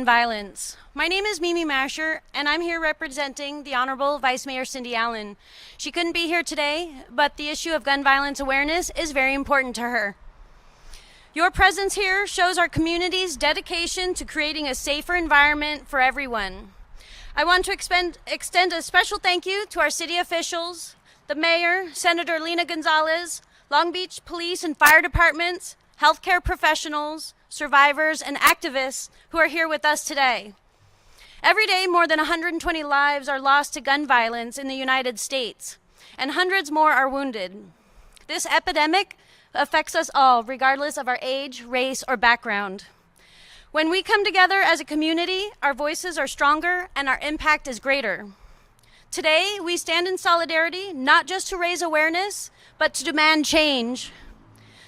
gun violence. My name is Mimi Masher, and I'm here representing the Honorable Vice Mayor Cindy Allen. She couldn't be here today, but the issue of gun violence awareness is very important to her. Your presence here shows our community's dedication to creating a safer environment for everyone. I want to extend a special thank you to our city officials, the mayor, Senator Lena Gonzalez, Long Beach Police and Fire Departments, healthcare professionals, survivors, and activists who are here with us today. Every day, more than 120 lives are lost to gun violence in the United States, and hundreds more are wounded. This epidemic affects us all, regardless of our age, race, or background. When we come together as a community, our voices are stronger and our impact is greater. Today, we stand in solidarity, not just to raise awareness, but to demand change.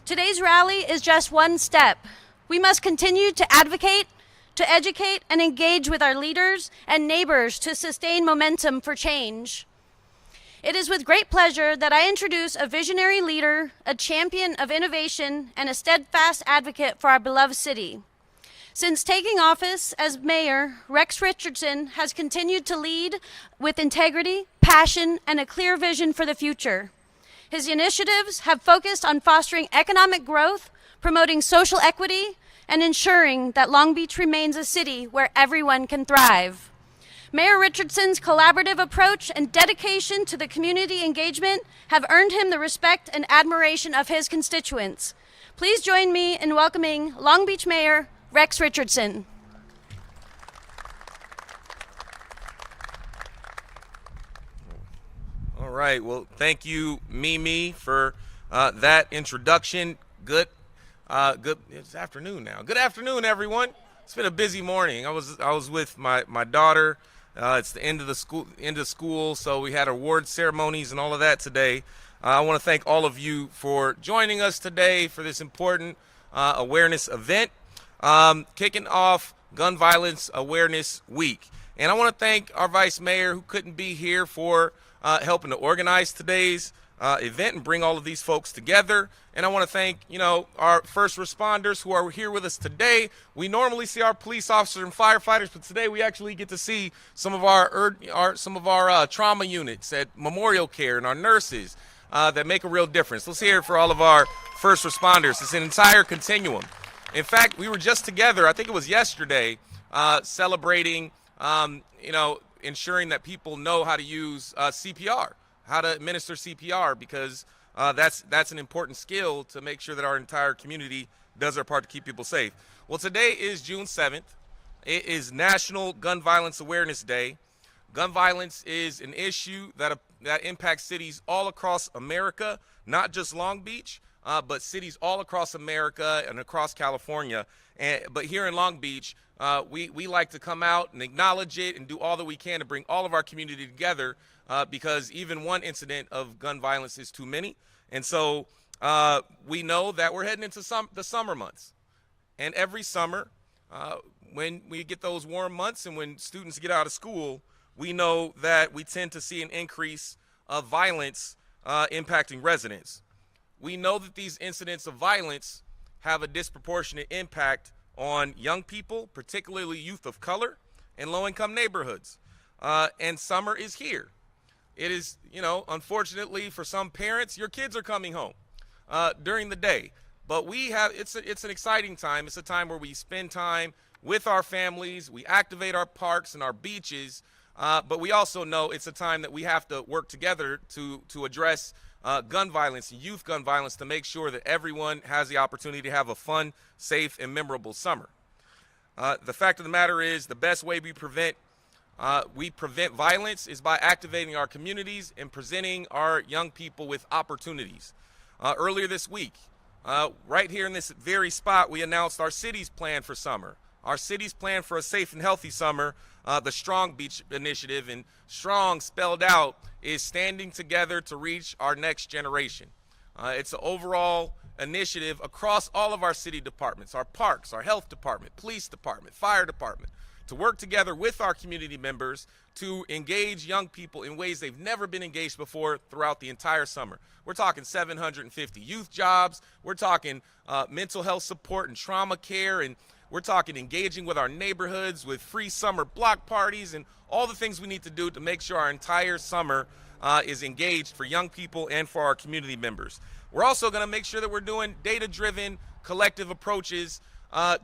Today's rally is just one step. We must continue to advocate, to educate, and engage with our leaders and neighbors to sustain momentum for change. It is with great pleasure that I introduce a visionary leader, a champion of innovation, and a steadfast advocate for our beloved city. Since taking office as mayor, Rex Richardson has continued to lead with integrity, passion, and a clear vision for the future. His initiatives have focused on fostering economic growth, promoting social equity, and ensuring that Long Beach remains a city where everyone can thrive. Mayor Richardson's collaborative approach and dedication to the community engagement have earned him the respect and admiration of his constituents. Please join me in welcoming Long Beach Mayor Rex Richardson. All right, well, thank you, Mimi, for that introduction. It's afternoon now. Good afternoon, everyone. It's been a busy morning. I was with my daughter. It's the end of school, so we had award ceremonies and all of that today. I want to thank all of you for joining us today for this important awareness event, kicking off Gun Violence Awareness Week. And I want to thank our Vice Mayor, who couldn't be here, for helping to organize today's event and bring all of these folks together. And I want to thank, our first responders who are here with us today. We normally see our police officers and firefighters, but today we actually get to see some of our trauma units at MemorialCare and our nurses that make a real difference. Let's hear it for all of our first responders. It's an entire continuum. In fact, we were just together, I think it was yesterday, celebrating, ensuring that people know how to use CPR, how to administer CPR, because that's an important skill to make sure that our entire community does their part to keep people safe. Well, today is June 7th. It is National Gun Violence Awareness Day. Gun violence is an issue that impacts cities all across America, not just Long Beach, but cities all across America and across California. But here in Long Beach, we like to come out and acknowledge it and do all that we can to bring all of our community together, because even one incident of gun violence is too many. And so we know that we're heading into the summer months. And every summer, when we get those warm months and when students get out of school, we know that we tend to see an increase of violence impacting residents. We know that these incidents of violence have a disproportionate impact on young people, particularly youth of color and low-income neighborhoods. And summer is here. It is, unfortunately for some parents, your kids are coming home during the day. But it's an exciting time. It's a time where we spend time with our families. We activate our parks and our beaches. But we also know it's a time that we have to work together to address gun violence and youth gun violence, to make sure that everyone has the opportunity to have a fun, safe, and memorable summer. The fact of the matter is, the best way we prevent violence is by activating our communities and presenting our young people with opportunities. Earlier this week, right here in this very spot, we announced our city's plan for summer. Our city's plan for a safe and healthy summer, the Strong Beach Initiative, and Strong, spelled out, is standing together to reach our next generation. It's an overall initiative across all of our city departments, our parks, our health department, police department, fire department, to work together with our community members to engage young people in ways they've never been engaged before throughout the entire summer. We're talking 750 youth jobs. We're talking mental health support and trauma care, and We're talking engaging with our neighborhoods with free summer block parties and all the things we need to do to make sure our entire summer is engaged for young people and for our community members. We're also going to make sure that we're doing data-driven collective approaches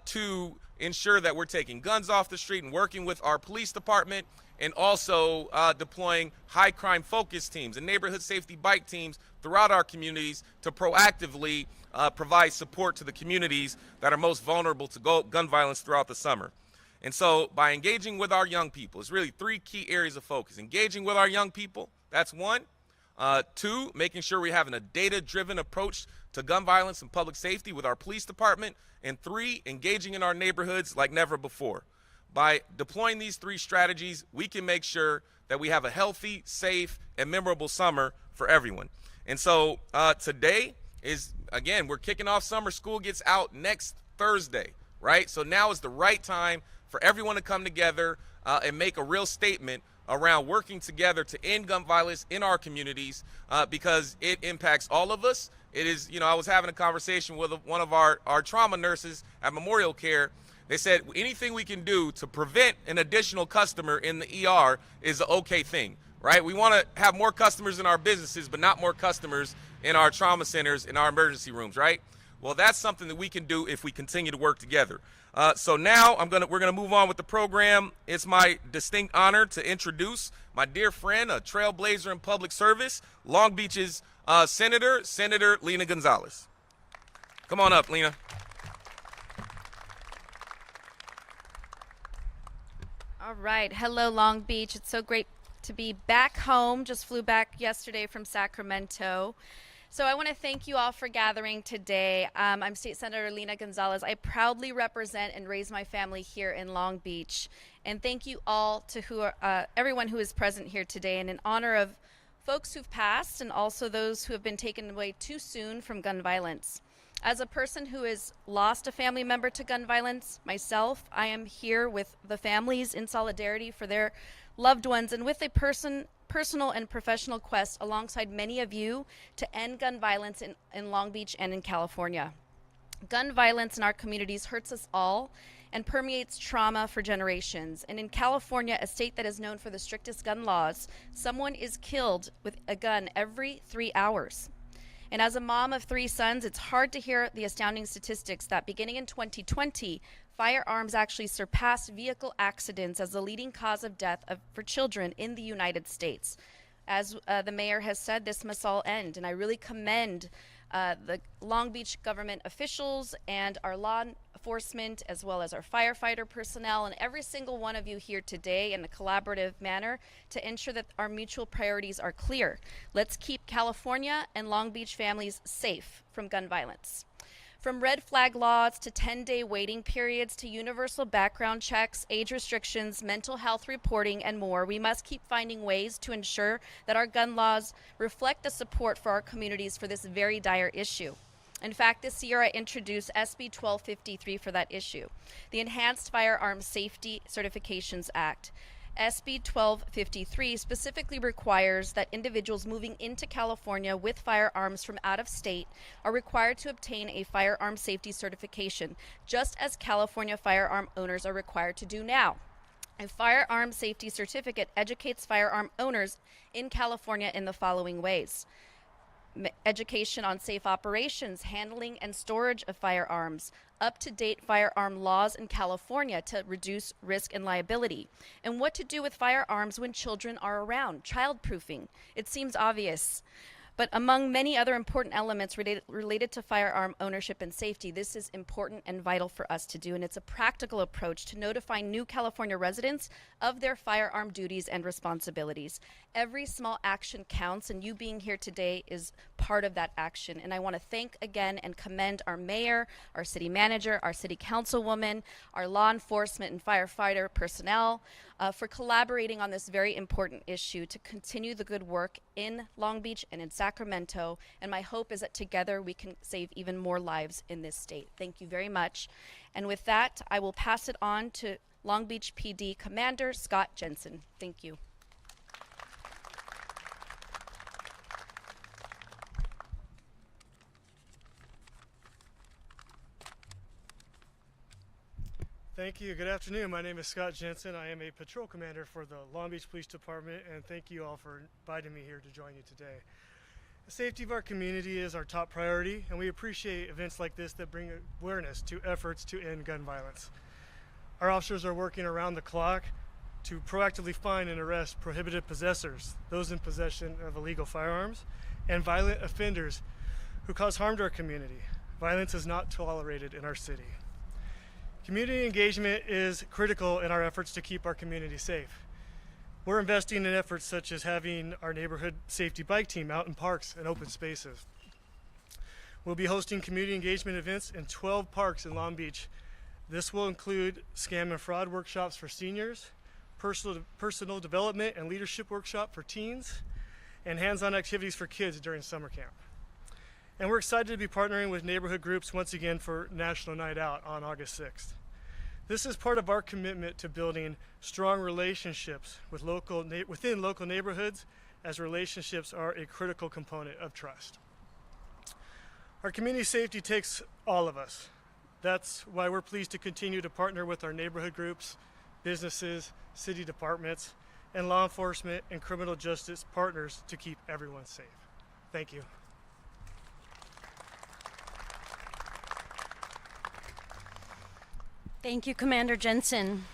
to ensure that we're taking guns off the street and working with our police department, and also deploying high crime focus teams and neighborhood safety bike teams throughout our communities to proactively provide support to the communities that are most vulnerable to gun violence throughout the summer. And so by engaging with our young people, it's really three key areas of focus. Engaging with our young people, that's one. Two, making sure we're having a data-driven approach to gun violence and public safety with our police department. And three, engaging in our neighborhoods like never before. By deploying these three strategies, we can make sure that we have a healthy, safe, and memorable summer for everyone. And so today is, again, we're kicking off summer. School gets out next Thursday, right? So now is the right time for everyone to come together and make a real statement around working together to end gun violence in our communities because it impacts all of us. It is, I was having a conversation with one of our trauma nurses at MemorialCare. They said anything we can do to prevent an additional customer in the ER is an okay thing, right? We want to have more customers in our businesses, but not more customers in our trauma centers, in our emergency rooms, right? Well, that's something that we can do if we continue to work together. So now we're gonna move on with the program. It's my distinct honor to introduce my dear friend, a trailblazer in public service, Long Beach's Senator Lena Gonzalez. Come on up, Lena. All right. Hello, Long Beach. It's so great to be back home. Just flew back yesterday from Sacramento. So I want to thank you all for gathering today. I'm State Senator Lena Gonzalez. I proudly represent and raise my family here in Long Beach. And thank you all to everyone who is present here today. And in honor of folks who've passed and also those who have been taken away too soon from gun violence. As a person who has lost a family member to gun violence myself, I am here with the families in solidarity for their loved ones and with a personal and professional quest alongside many of you to end gun violence in Long Beach and in California. Gun violence in our communities hurts us all and permeates trauma for generations. And in California, a state that is known for the strictest gun laws, someone is killed with a gun every 3 hours. And as a mom of 3 sons, it's hard to hear the astounding statistics that beginning in 2020, firearms actually surpassed vehicle accidents as the leading cause of death for children in the United States. As the mayor has said, this must all end. And I really commend the Long Beach government officials and our law enforcement, as well as our firefighter personnel, and every single one of you here today in a collaborative manner to ensure that our mutual priorities are clear. Let's keep California and Long Beach families safe from gun violence. From red flag laws to 10-day waiting periods to universal background checks, age restrictions, mental health reporting, and more, we must keep finding ways to ensure that our gun laws reflect the support for our communities for this very dire issue. In fact, this year I introduced SB 1253 for that issue, the Enhanced Firearms Safety Certifications Act. SB 1253 specifically requires that individuals moving into California with firearms from out of state are required to obtain a firearm safety certification, just as California firearm owners are required to do now. A firearm safety certificate educates firearm owners in California in the following ways: education on safe operations, handling and storage of firearms, up-to-date firearm laws in California to reduce risk and liability, and what to do with firearms when children are around, child-proofing. It seems obvious, but among many other important elements related to firearm ownership and safety, this is important and vital for us to do, and it's a practical approach to notify new California residents of their firearm duties and responsibilities. Every small action counts, and you being here today is part of that action. And I want to thank again and commend our mayor, our city manager, our city councilwoman, our law enforcement and firefighter personnel for collaborating on this very important issue to continue the good work in Long Beach and in Sacramento. And my hope is that together we can save even more lives in this state. Thank you very much. And with that, I will pass it on to Long Beach PD Commander Scott Jensen. Thank you. Thank you. Good afternoon. My name is Scott Jensen. I am a patrol commander for the Long Beach Police Department, and thank you all for inviting me here to join you today. The safety of our community is our top priority, and we appreciate events like this that bring awareness to efforts to end gun violence. Our officers are working around the clock to proactively find and arrest prohibited possessors, those in possession of illegal firearms, and violent offenders who cause harm to our community. Violence is not tolerated in our city. Community engagement is critical in our efforts to keep our community safe. We're investing in efforts such as having our neighborhood safety bike team out in parks and open spaces. We'll be hosting community engagement events in 12 parks in Long Beach. This will include scam and fraud workshops for seniors, personal development and leadership workshop for teens, and hands-on activities for kids during summer camp. And we're excited to be partnering with neighborhood groups once again for National Night Out on August 6th. This is part of our commitment to building strong relationships within local neighborhoods, as relationships are a critical component of trust. Our community safety takes all of us. That's why we're pleased to continue to partner with our neighborhood groups, businesses, city departments, and law enforcement and criminal justice partners to keep everyone safe. Thank you. Thank you, Commander Jensen.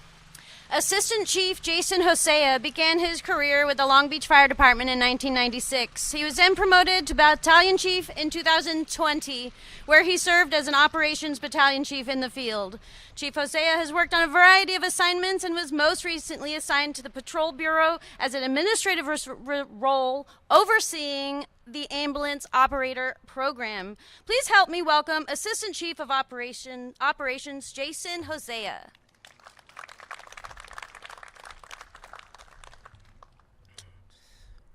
Assistant Chief Jason Hosea began his career with the Long Beach Fire Department in 1996. He was then promoted to Battalion Chief in 2020, where he served as an Operations Battalion Chief in the field. Chief Hosea has worked on a variety of assignments and was most recently assigned to the Patrol Bureau as an administrative role overseeing the Ambulance Operator Program. Please help me welcome Assistant Chief of Operations Jason Hosea.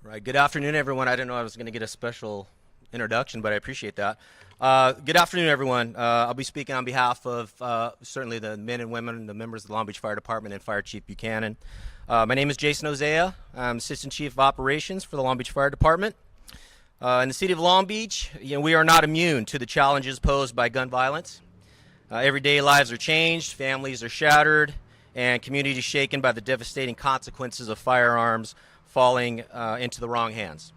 Right. Good afternoon, everyone. I didn't know I was going to get a special introduction, but I appreciate that. Good afternoon, everyone. I'll be speaking on behalf of certainly the men and women, the members of the Long Beach Fire Department, and Fire Chief Buchanan. My name is Jason Hosea. I'm Assistant Chief of Operations for the Long Beach Fire Department. In the city of Long Beach, we are not immune to the challenges posed by gun violence. Everyday lives are changed, families are shattered, and communities shaken by the devastating consequences of firearms falling into the wrong hands.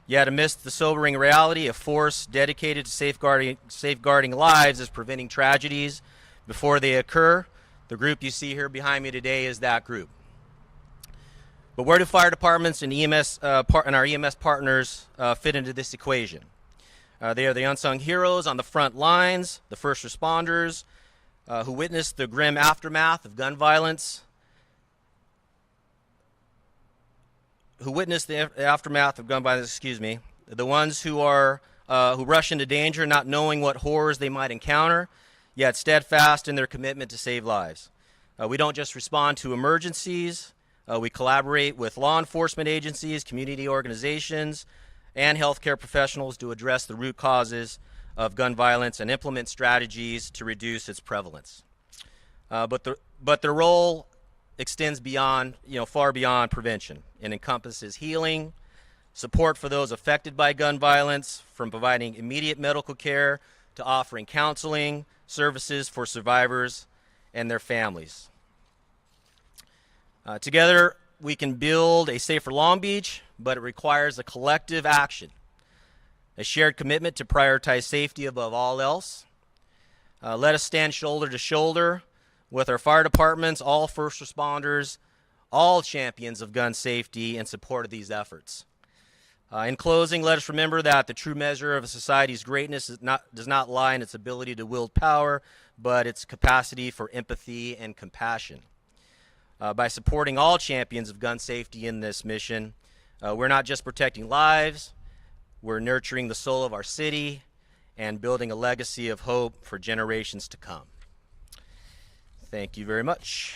Yet amidst the sobering reality, a force dedicated to safeguarding lives is preventing tragedies before they occur. The group you see here behind me today is that group. But where do fire departments and our EMS partners fit into this equation? They are the unsung heroes on the front lines, the first responders who witnessed the grim aftermath of gun violence, the ones who rush into danger not knowing what horrors they might encounter, yet steadfast in their commitment to save lives. We don't just respond to emergencies. We collaborate with law enforcement agencies, community organizations, and healthcare professionals to address the root causes of gun violence and implement strategies to reduce its prevalence. But their role extends beyond, far beyond prevention, and encompasses healing, support for those affected by gun violence, from providing immediate medical care to offering counseling services for survivors and their families. Together, we can build a safer Long Beach, but it requires a collective action, a shared commitment to prioritize safety above all else. Let us stand shoulder to shoulder with our fire departments, all first responders, all champions of gun safety in support of these efforts. In closing, let us remember that the true measure of a society's greatness does not lie in its ability to wield power, but its capacity for empathy and compassion. By supporting all champions of gun safety in this mission, we're not just protecting lives, we're nurturing the soul of our city and building a legacy of hope for generations to come. Thank you very much.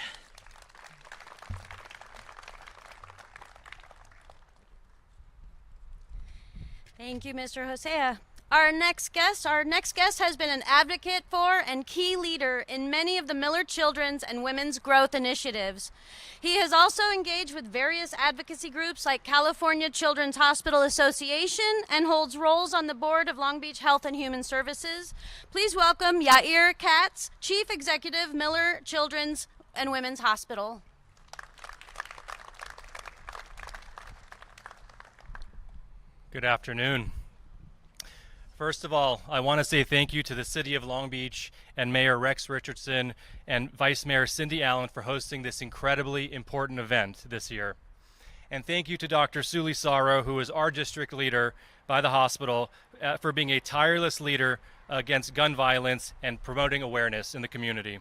Thank you, Mr. Hosea. Our next guest has been an advocate for and key leader in many of the Miller Children's and Women's Growth Initiatives. He has also engaged with various advocacy groups like California Children's Hospital Association and holds roles on the board of Long Beach Health and Human Services. Please welcome Yair Katz, Chief Executive, Miller Children's and Women's Hospital. Good afternoon. First of all, I want to say thank you to the City of Long Beach and Mayor Rex Richardson and Vice Mayor Cindy Allen for hosting this incredibly important event this year. And thank you to Dr. Suli Saro, who is our district leader by the hospital, for being a tireless leader against gun violence and promoting awareness in the community.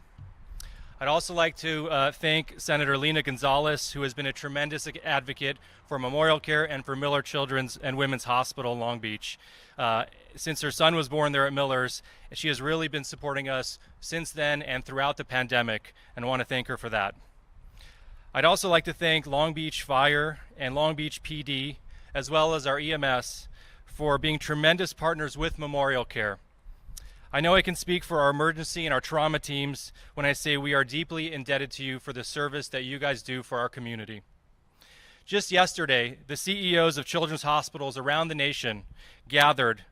I'd also like to thank Senator Lena Gonzalez, who has been a tremendous advocate for MemorialCare and for Miller Children's and Women's Hospital Long Beach. Since her son was born there at Miller's, she has really been supporting us since then and throughout the pandemic, and I want to thank her for that. I'd also like to thank Long Beach Fire and Long Beach PD, as well as our EMS, for being tremendous partners with MemorialCare. I know I can speak for our emergency and our trauma teams when I say we are deeply indebted to you for the service that you guys do for our community. Just yesterday, the CEOs of children's hospitals around the nation gathered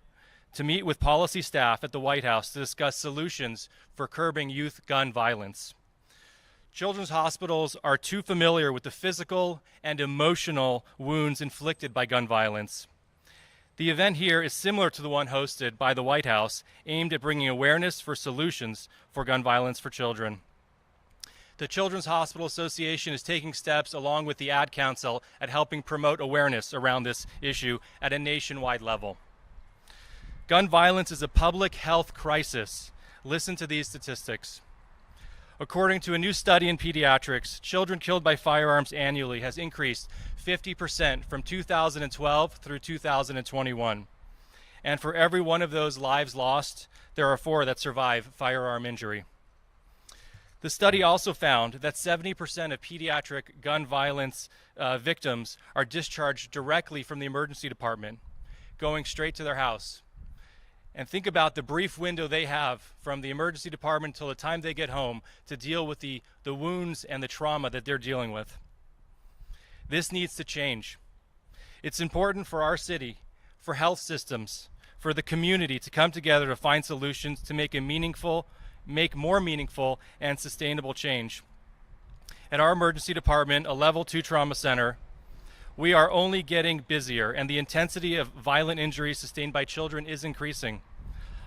to meet with policy staff at the White House to discuss solutions for curbing youth gun violence. Children's hospitals are too familiar with the physical and emotional wounds inflicted by gun violence. The event here is similar to the one hosted by the White House, aimed at bringing awareness for solutions for gun violence for children. The Children's Hospital Association is taking steps along with the Ad Council at helping promote awareness around this issue at a nationwide level. Gun violence is a public health crisis. Listen to these statistics. According to a new study in pediatrics, children killed by firearms annually has increased 50% from 2012 through 2021. And for every one of those lives lost, there are 4 that survive firearm injury. The study also found that 70% of pediatric gun violence victims are discharged directly from the emergency department, going straight to their house. And think about the brief window they have from the emergency department till the time they get home to deal with the wounds and the trauma that they're dealing with. This needs to change. It's important for our city, for health systems, for the community to come together to find solutions to make more meaningful and sustainable change. At our emergency department, a level 2 trauma center, we are only getting busier, and the intensity of violent injuries sustained by children is increasing.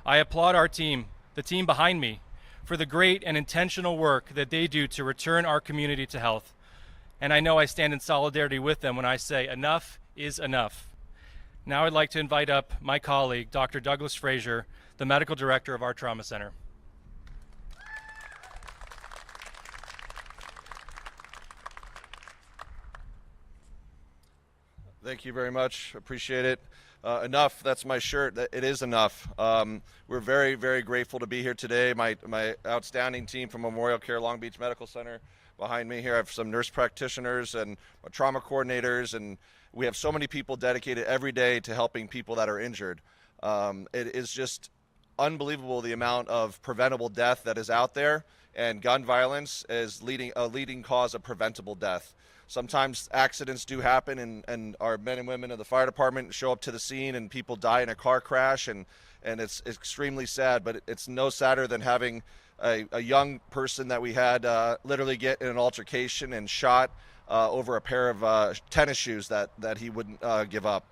I applaud our team, the team behind me, for the great and intentional work that they do to return our community to health. And I know I stand in solidarity with them when I say enough is enough. Now I'd like to invite up my colleague, Dr. Douglas Frazier, the medical director of our trauma center. Thank you very much. Appreciate it. Enough, that's my shirt. It is enough. We're very, very grateful to be here today. My outstanding team from MemorialCare Long Beach Medical Center behind me here. I have some nurse practitioners and trauma coordinators, and we have so many people dedicated every day to helping people that are injured. It is just unbelievable the amount of preventable death that is out there, and gun violence is a leading cause of preventable death. Sometimes accidents do happen, and our men and women of the fire department show up to the scene and people die in a car crash, and it's extremely sad, but it's no sadder than having a young person that we had literally get in an altercation and shot over a pair of tennis shoes that he wouldn't give up.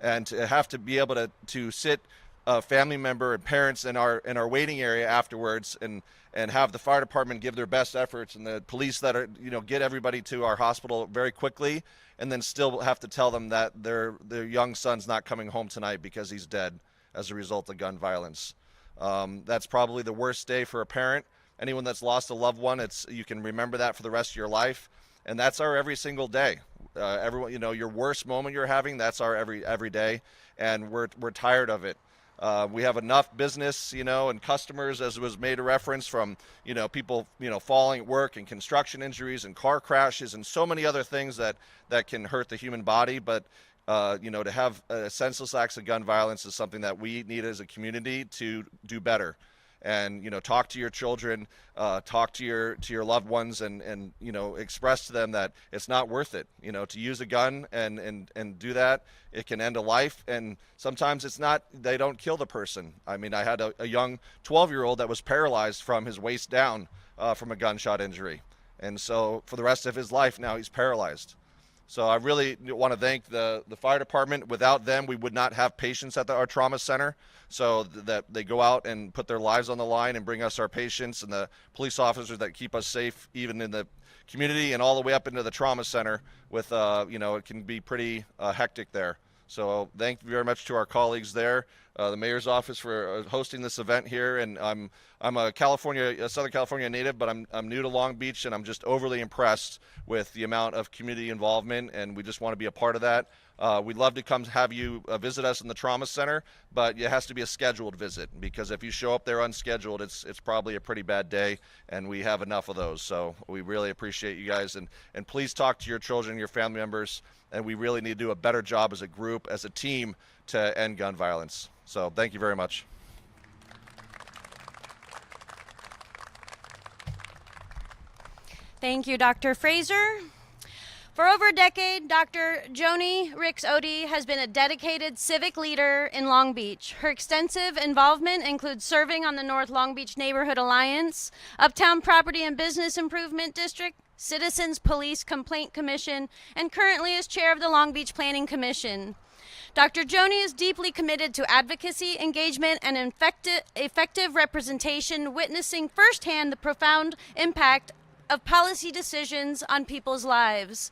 And to have to be able to sit a family member and parents in our waiting area afterwards and have the fire department give their best efforts, and the police that are, get everybody to our hospital very quickly, and then still have to tell them that their young son's not coming home tonight because he's dead as a result of gun violence. That's probably the worst day for a parent. Anyone that's lost a loved one, you can remember that for the rest of your life, and that's our every single day. Everyone, your worst moment you're having, that's our every day, and we're tired of it. We have enough business, and customers, as was made a reference, from, people, falling at work and construction injuries and car crashes and so many other things that can hurt the human body. But To have senseless acts of gun violence is something that we need as a community to do better. And talk to your children, talk to your loved ones, and express to them that it's not worth it. To use a gun and do that, it can end a life. And sometimes it's not. They don't kill the person. I mean, I had a young 12-year-old that was paralyzed from his waist down from a gunshot injury, and so for the rest of his life now he's paralyzed. So I really want to thank the fire department. Without them, we would not have patients at our trauma center. So that they go out and put their lives on the line and bring us our patients, and the police officers that keep us safe, even in the community and all the way up into the trauma center. With it can be pretty hectic there. So thank you very much to our colleagues there, the mayor's office for hosting this event here. And I'm a Southern California native, but I'm new to Long Beach, and I'm just overly impressed with the amount of community involvement, and we just want to be a part of that. We'd love to come have you visit us in the trauma center, but it has to be a scheduled visit, because if you show up there unscheduled, it's probably a pretty bad day, and we have enough of those. So we really appreciate you guys, and please talk to your children and your family members, and we really need to do a better job as a group, as a team, to end gun violence. So thank you very much. Thank you, Dr. Fraser. For over a decade, Dr. Joni Ricks Odie has been a dedicated civic leader in Long Beach. Her extensive involvement includes serving on the North Long Beach Neighborhood Alliance, Uptown Property and Business Improvement District, Citizens Police Complaint Commission, and currently is chair of the Long Beach Planning Commission. Dr. Joni is deeply committed to advocacy, engagement, and effective representation, witnessing firsthand the profound impact of policy decisions on people's lives.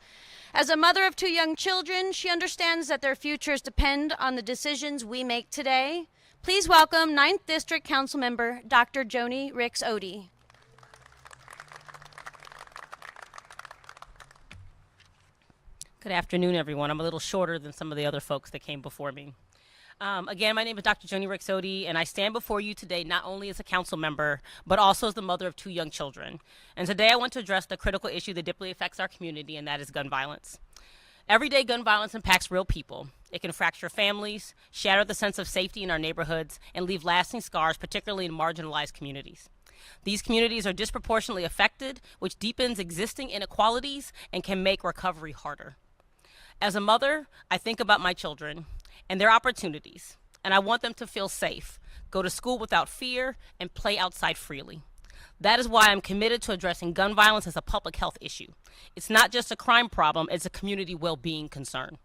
As a mother of 2 young children, she understands that their futures depend on the decisions we make today. Please welcome 9th District Council Member Dr. Joni Ricks Odie. Good afternoon, everyone. I'm a little shorter than some of the other folks that came before me. Again, my name is Dr. Joni Ricks Odie, and I stand before you today not only as a council member, but also as the mother of 2 young children. And today I want to address the critical issue that deeply affects our community, and that is gun violence. Everyday gun violence impacts real people. It can fracture families, shatter the sense of safety in our neighborhoods, and leave lasting scars, particularly in marginalized communities. These communities are disproportionately affected, which deepens existing inequalities and can make recovery harder. As a mother, I think about my children and their opportunities, and I want them to feel safe, go to school without fear, and play outside freely. That is why I'm committed to addressing gun violence as a public health issue. It's not just a crime problem, it's a community well-being concern.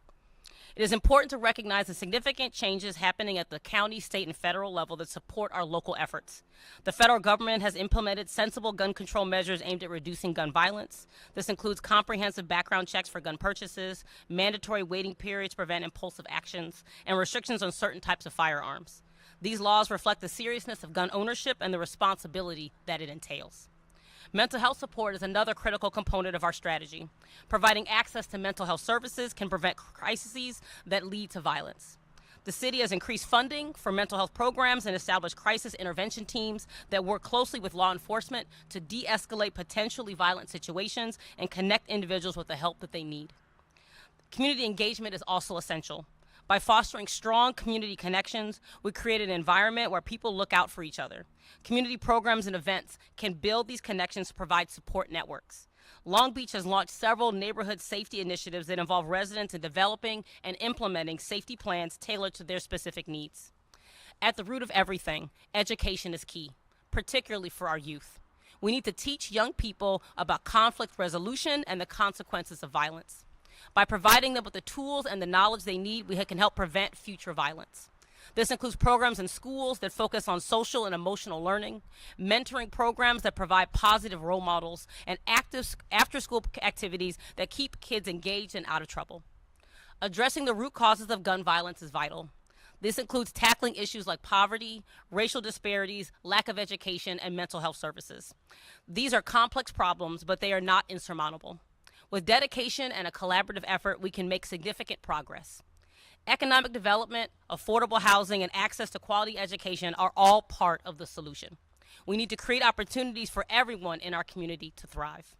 It is important to recognize the significant changes happening at the county, state, and federal level that support our local efforts. The federal government has implemented sensible gun control measures aimed at reducing gun violence. This includes comprehensive background checks for gun purchases, mandatory waiting periods to prevent impulsive actions, and restrictions on certain types of firearms. These laws reflect the seriousness of gun ownership and the responsibility that it entails. Mental health support is another critical component of our strategy. Providing access to mental health services can prevent crises that lead to violence. The city has increased funding for mental health programs and established crisis intervention teams that work closely with law enforcement to de-escalate potentially violent situations and connect individuals with the help that they need. Community engagement is also essential. By fostering strong community connections, we create an environment where people look out for each other. Community programs and events can build these connections to provide support networks. Long Beach has launched several neighborhood safety initiatives that involve residents in developing and implementing safety plans tailored to their specific needs. At the root of everything, education is key, particularly for our youth. We need to teach young people about conflict resolution and the consequences of violence. By providing them with the tools and the knowledge they need, we can help prevent future violence. This includes programs in schools that focus on social and emotional learning, mentoring programs that provide positive role models, and active after-school activities that keep kids engaged and out of trouble. Addressing the root causes of gun violence is vital. This includes tackling issues like poverty, racial disparities, lack of education, and mental health services. These are complex problems, but they are not insurmountable. With dedication and a collaborative effort, we can make significant progress. Economic development, affordable housing, and access to quality education are all part of the solution. We need to create opportunities for everyone in our community to thrive.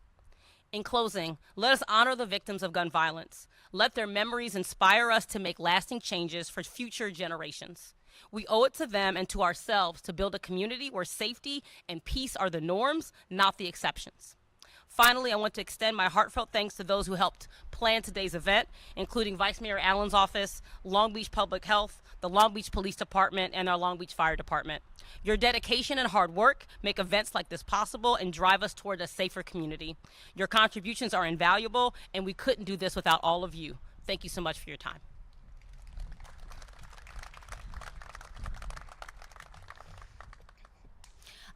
In closing, let us honor the victims of gun violence. Let their memories inspire us to make lasting changes for future generations. We owe it to them and to ourselves to build a community where safety and peace are the norms, not the exceptions. Finally, I want to extend my heartfelt thanks to those who helped plan today's event, including Vice Mayor Allen's office, Long Beach Public Health, the Long Beach Police Department, and our Long Beach Fire Department. Your dedication and hard work make events like this possible and drive us toward a safer community. Your contributions are invaluable, and we couldn't do this without all of you. Thank you so much for your time.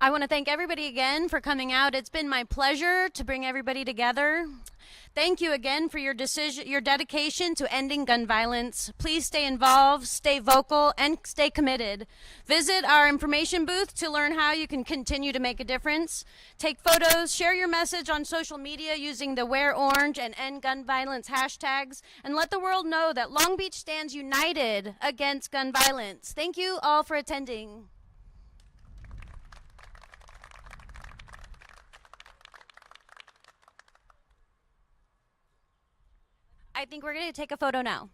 I want to thank everybody again for coming out. It's been my pleasure to bring everybody together. Thank you again for your dedication to ending gun violence. Please stay involved, stay vocal, and stay committed. Visit our information booth to learn how you can continue to make a difference. Take photos, share your message on social media using the Wear Orange and End Gun Violence hashtags, and let the world know that Long Beach stands united against gun violence. Thank you all for attending. I think we're going to take a photo now.